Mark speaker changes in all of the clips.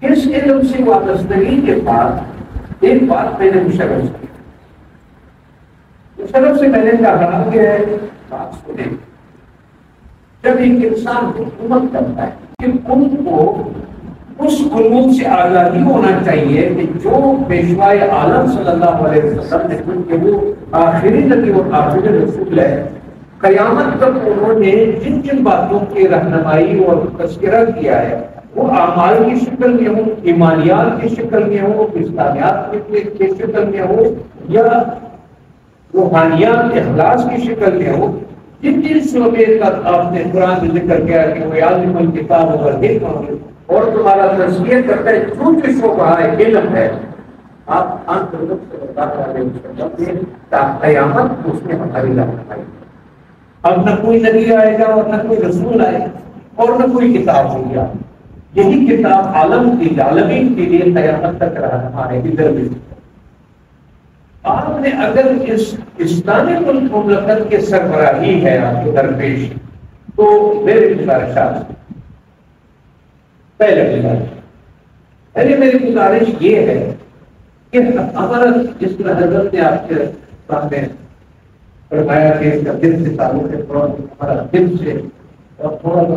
Speaker 1: اس علم سے وابستگی کے بعد ایک بات میں نے مشرف کی، مشرف سے میں نے کہا کہ بات سنیں، جب ایک انسان حکومت کرتا ہے کہ ان کو اس علوم سے آگاہی ہونا چاہیے کہ جو پیشوائے عالم صلی اللہ علیہ وسلم نے کہ وہ آخری نبی اور آخری رسول ہے، قیامت تک انہوں نے جن جن باتوں کی رہنمائی اور تذکرہ کیا ہے وہ اعمال کی شکل میں ہو، ایمانیات کی شکل میں ہو، اسلامیات کی شکل میں ہو، یا روحانیات اخلاص کی شکل میں ہو، جن جن شعبے کا آپ نے قرآن میں ذکر کیا کہ وہ عالم الکتاب اور تمہارا تذکیہ کرتا ہے، جو جو شعبہ ہے علم ہے، آپ قیامت اس میں ہماری رہنمائی۔ اب نہ کوئی نبی آئے گا اور نہ کوئی رسول آئے گا اور نہ کوئی کتاب ہوگی، یہی کتاب عالم کی عالمین کے لیے قیامت تک رہنما ہے۔ ادھر بھی آپ نے اگر اس اسلامی مملکت کے سربراہی ہے آپ کے درپیش، تو میرے گزارشات میری گزارش یہ ہے کہ ہمارا جس طرح حضرت نے آپ کے سامنے فرمایا کہ اس کا دل سے تعلق ہے، تھوڑا ہمارا دل سے اور تھوڑا تو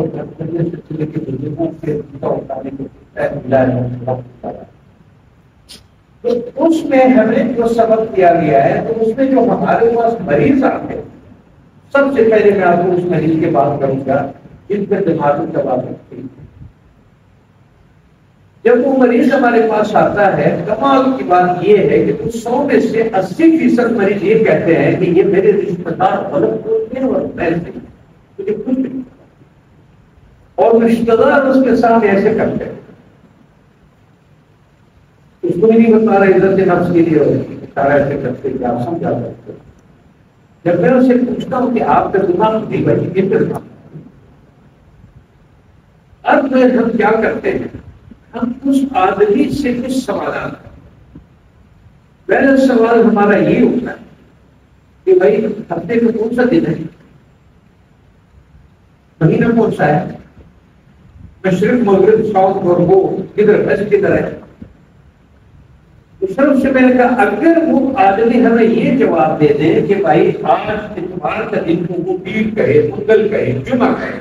Speaker 1: اس میں ہمیں جو سبق دیا گیا ہے، تو اس میں جو ہمارے پاس مریض آتے ہیں، سب سے پہلے میں آپ کو اس مریض کی بات کروں گا جن پہ دماغی دباؤ رکھتی ہے۔ جب وہ مریض ہمارے پاس آتا ہے، کمال کی بات یہ ہے کہ 100 میں سے 80% مریض یہ کہتے ہیں کہ یہ میرے رشتہ دار غلط ہوتے ہیں اور پیسے مجھے کچھ نہیں، اور رشتہ دار اس کے ساتھ ایسے کرتے ہیں، اس کو بھی نہیں بتا رہا عزت نفس کے لیے سارا ایسے کرتے کہ آپ سمجھا سکتے۔ جب میں اسے پوچھتا ہوں کہ آپ کا دماغ نہیں بھائی یہ کرنا، اب میں ہم کیا کرتے ہیں، ہم اس آدمی سے کچھ سوالات کرتے۔ پہلا سوال ہمارا یہ ہوتا ہے کہ بھائی ہفتے کا کون سا دن ہے، مہینہ کون سا ہے، مشرق مغرب ساؤتھ اور وہ کدھر ویسٹ کدھر ہے۔ سب سے میں نے کہا اگر وہ آدمی ہمیں یہ جواب دے دیں کہ بھائی آج اتوار کا دن کو وہ پیر کہے، منگل کہے، جمعہ کہے،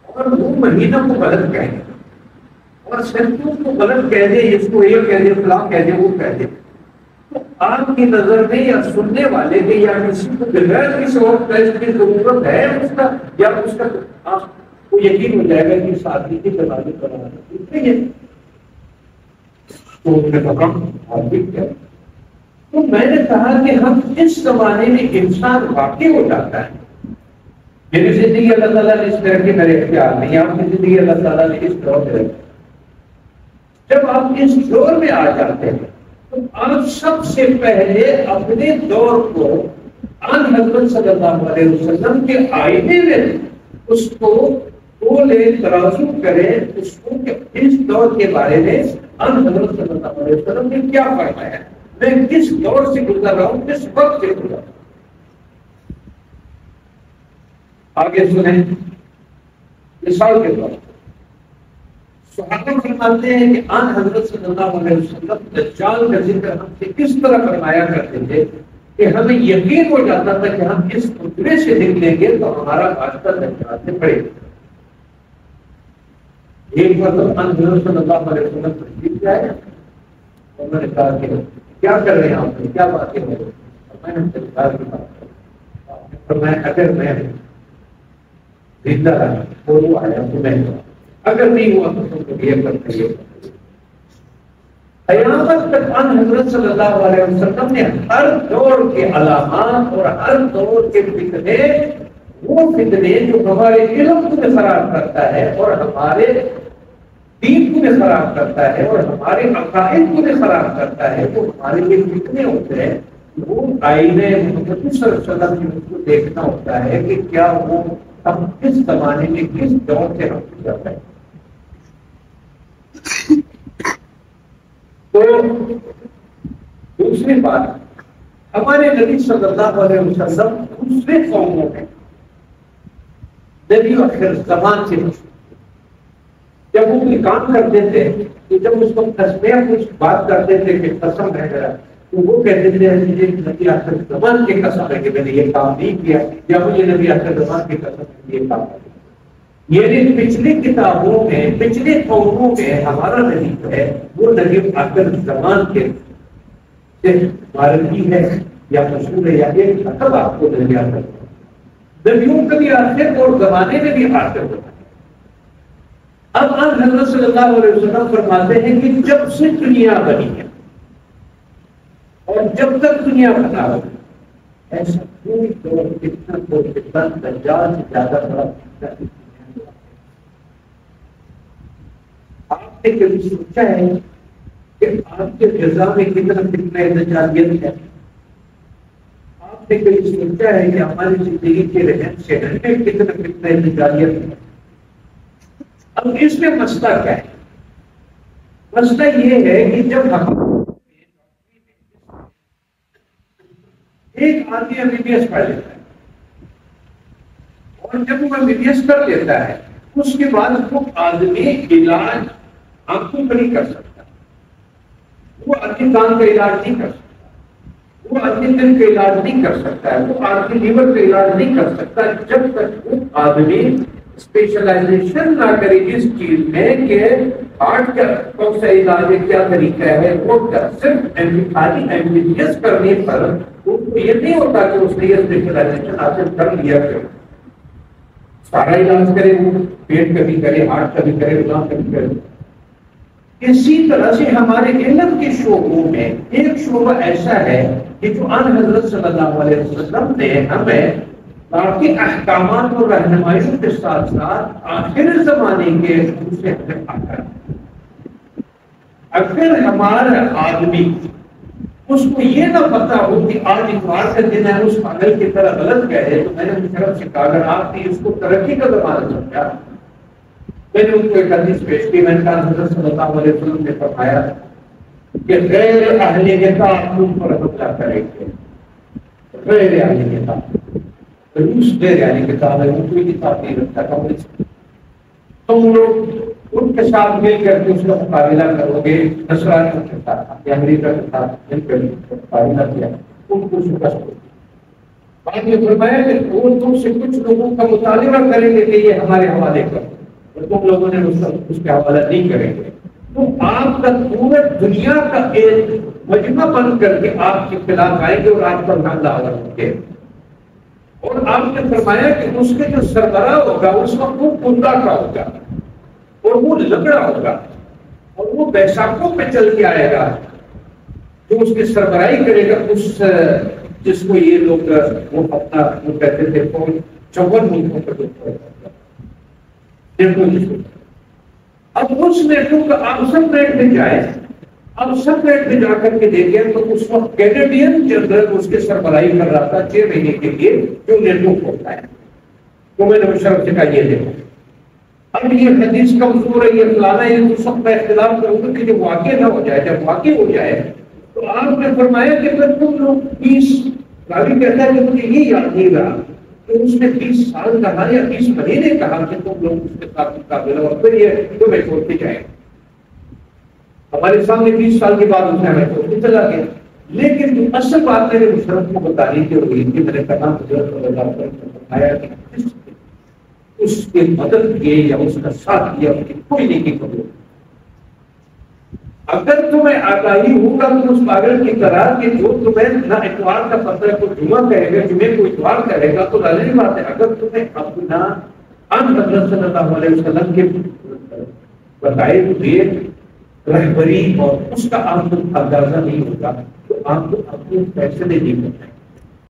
Speaker 1: اور وہ مہینہ کو غلط کہے اور سنتوں کو غلط کہہ دے، اس کو یہ کہہ دے، فلاں کہہ دے، وہ کہہ دے، تو آپ کی نظر میں یا سننے والے کے یا کسی کو بغیر کسی اور ٹیسٹ کی ضرورت ہے اس کا، یا اس کا آپ کو یقین ہو جائے گا کہ اس آدمی کی دماغی بنانا ٹھیک ہے۔ تو میں نے کہا کہ ہم اس زمانے میں انسان واقع ہو جاتا ہے، میری زندگی اللہ تعالیٰ نے اس طرح کی میرے اختیار نہیں، آپ کی زندگی اللہ تعالیٰ نے اس طرح سے رکھی۔ جب آپ اس دور میں آ جاتے ہیں تو آپ سب سے پہلے اپنے دور کو آن حضرت صلی اللہ علیہ وسلم کے آئینے میں اس کو تولے ترازو کریں، اس کو کہ اس دور کے بارے میں آن حضرت صلی اللہ علیہ وسلم نے کیا فرمایا ہے، میں کس دور سے گزر رہا ہوں، کس وقت سے گزر رہا ہوں۔ آگے سنیں، مثال کے طور پر صحابہ فرماتے ہیں کہ آن حضرت صلی اللہ علیہ وسلم دجال کا ذکر ہم سے کس طرح فرمایا کرتے تھے کہ ہمیں یقین ہو جاتا تھا کہ ہم اس خطرے سے نکلیں گے تو ہمارا واسطہ دجال سے پڑے گا۔ ایک مطلب آن حضرت صلی اللہ علیہ وسلم تشریف لے آئے، انہوں نے کہا کہ کیا کر رہے ہیں آپ، کیا باتیں ہو رہی ہیں، میں نے دجال کی بات کی، فرمایا اگر میں زندہ رہا اور وہ آیا تو میں اگر نہیں ہوا تو تم یہ کرتے ہیں۔ قیامت تک ان حضرت صلی اللہ علیہ وسلم نے ہر دور کے علامات اور ہر دور کے فتنے، وہ فتنے جو ہمارے علم کو بھی خراب کرتا ہے اور ہمارے دین کو بھی خراب کرتا ہے اور ہمارے عقائد کو بھی خراب کرتا ہے، وہ ہمارے لیے فتنے ہوتے ہیں، وہ آئینے محمد صلی اللہ علیہ وسلم کو دیکھنا ہوتا ہے کہ کیا وہ ہم کس زمانے میں کس دور سے ہم گزر رہے ہیں۔ تو دوسری بات، ہمارے نبی صلی اللہ علیہ وسلم دوسرے قوموں میں نبی آخر زمان سے جب وہ کوئی کام کرتے تھے تو جب اس کو تسمیہ کچھ بات کرتے تھے کہ قسم ہے میرا، تو وہ کہتے تھے مجھے نبی آخر زمان کی قسم ہے کہ میں نے یہ کام نہیں کیا، یا مجھے نبی آخر زمان کی قسم ہے کہ یہ کام کیا۔ یعنی پچھلی کتابوں میں، پچھلے قوموں میں ہمارا نبی جو ہے وہ نبی آخر زمان کے معرفی ہے یا مشہور ہے، یا ایک مطلب آپ کو نبی آخر نبیوں کا بھی آخر اور زمانے میں بھی آخر ہوتا ہے۔ اب آج حضرت صلی اللہ علیہ وسلم فرماتے ہیں کہ جب سے دنیا بنی ہے اور جب تک دنیا بنا ہو، ایسا کوئی دور کتنا کوئی کتنا دجال سے زیادہ بڑا نہیں۔ آپ نے کبھی سوچا ہے کہ آپ کے غذا میں کتنا کتنا دجالیت ہے؟ آپ نے کبھی سوچا ہے کہ ہماری زندگی کے رہن سہن میں کتنا کتنا دجالیت ہے؟ اب اس میں مسئلہ کیا ہے؟ مسئلہ یہ ہے کہ جب ہم ایک آدمی MBBS پڑھ لیتا ہے اور جب وہ MBBS کر لیتا ہے اس کے بعد وہ آدمی علاج آنکھوں کا نہیں کر سکتا، وہ آدمی کان کا علاج نہیں کر سکتا، وہ آدمی دل کا علاج نہیں کر سکتا ہے، وہ آدمی لیور کا علاج نہیں کر سکتا جب تک وہ آدمی اسپیشلائزیشن نہ کرے اس چیز میں کہ ہارٹ کا کون سا علاج ہے، کیا طریقہ ہے، وہ صرف خالی MBBS کرنے پر ان کو یہ نہیں ہوتا کہ اس نے یہ اسپیشلائزیشن حاصل کر لیا کہ سارا علاج کرے، وہ پیٹ کا بھی کرے، ہارٹ کا بھی کرے، دماغ کا بھی کرے۔ اسی طرح سے ہمارے علم کے شعبوں میں ایک شعبہ ایسا ہے کہ جو آن حضرت صلی اللہ علیہ وسلم نے ہمیں باقی احکامات اور رہنمائیوں کے ساتھ ساتھ آخر زمانے کے سے ہمیں آتا ہے۔ اگر ہمارا آدمی اس کو یہ نہ پتا ہو کہ آج اتوار کا دن ہے، اس پاگل کی طرح غلط کہے، تو میں نے ان کی طرف سے کہا اگر آپ نے اس کو ترقی کا زمانہ سمجھا، میں نے ان کو ایک حدیث پیش کی، میں نے کہا حضرت صلی اللہ علیہ وسلم نے فرمایا کہ غیر اہل کتاب تم پر حملہ کریں گے، غیر اہل کتاب، روس غیر اہل کتاب ہے، وہ کوئی کتاب نہیں رکھتا تھا، تم لوگ ان کے ساتھ مل کر کے اس کا مقابلہ کرو گے، نصرانیوں کے ساتھ یا امریکہ کے ساتھ مل کر مقابلہ کیا، ان کو شکست ہوگی۔ بعد میں فرمایا کہ وہ تم سے کچھ لوگوں کا مطالبہ کریں گے کہ یہ ہمارے حوالے کرو، اور تم لوگوں نے اس کے حوالہ نہیں کریں گے، تو آپ کا پورا دنیا کا ایک مجمع بن کر کے آپ کے خلاف آئیں گے اور آپ پر حملہ ہوں گے۔ اور آپ نے فرمایا کہ اس کے جو سربراہ ہوگا اس وقت وہ کندا کا ہوگا اور وہ لگڑا ہوگا اور وہ بیساکھوں پہ چل کے آئے گا، جو اس کی سربراہی کرے گا اس جس کو یہ لوگ وہ اپنا وہ کہتے تھے فوج 54 ملکوں پر۔ اب اس نیٹو کا آپ سب نیٹ میں جائیں، اب سب نیٹ میں جا کر کے دیکھیں تو اس وقت کینیڈین جنرل اس کے سربراہی کر رہا تھا 6 مہینے کے لیے، جو نیٹو کھولتا ہے۔ تو میں نے مشرف سے کہا یہ دیکھو اب یہ حدیث کمزور ہے، یہ فلانا، یہ اس وقت میں اختلاف کروں گا کہ جب واقع نہ ہو جائے، جب واقع ہو جائے تو آپ نے فرمایا کہ پھر تم لوگ 20 راوی کہتا ہے کہ مجھے یہ یاد نہیں رہا تو اس نے 20 سال کہا یا 20 مہینے کہا کہ تم لوگ اس کے ساتھ مقابلہ، اور پھر یہ تمہیں چھوڑتے جائے۔ ہمارے سامنے 20 سال کے بعد اسے ہمیں چھوڑتے چلا گیا، لیکن جو اصل بات میرے مشرف کو بتانے کی ہوئی کہ میں نے کہا فرمایا کہ اس کے مدد کیے یا اس کا ساتھ کیا اس کی کوئی نہیں کی قبول۔ اگر تمہیں آگاہی ہوگا تو اس پاگل کی طرح کہ جو تمہیں نہ اتوار کا پتہ کو جمعہ کہے گا، جمعے کو اتوار کہے گا، تو لازمی بات ہے اگر تمہیں اپنا ان حضرت صلی اللہ علیہ وسلم کے بتائے ہوئے رہبری اور اس کا آپ کو اندازہ نہیں ہوگا تو آپ کو اپنے فیصلے نہیں کرتے۔